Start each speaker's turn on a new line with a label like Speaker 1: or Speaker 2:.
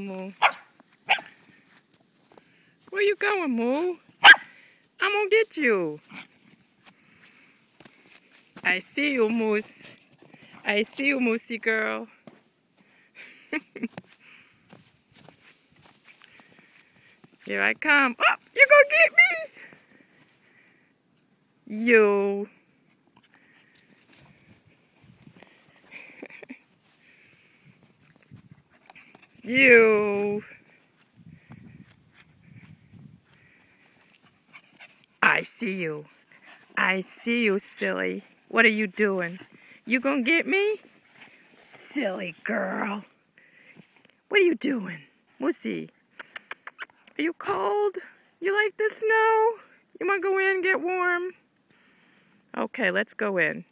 Speaker 1: Moo. Where you going, Moo? I'm gonna get you. I see you, Moose. I see you, Moosey girl. Here I come. Oh, you gonna get me? You. You. I see you. I see you, silly. What are you doing? You gonna get me? Silly girl. What are you doing? Moosey, are you cold? You like the snow? You wanna go in and get warm? Okay, let's go in.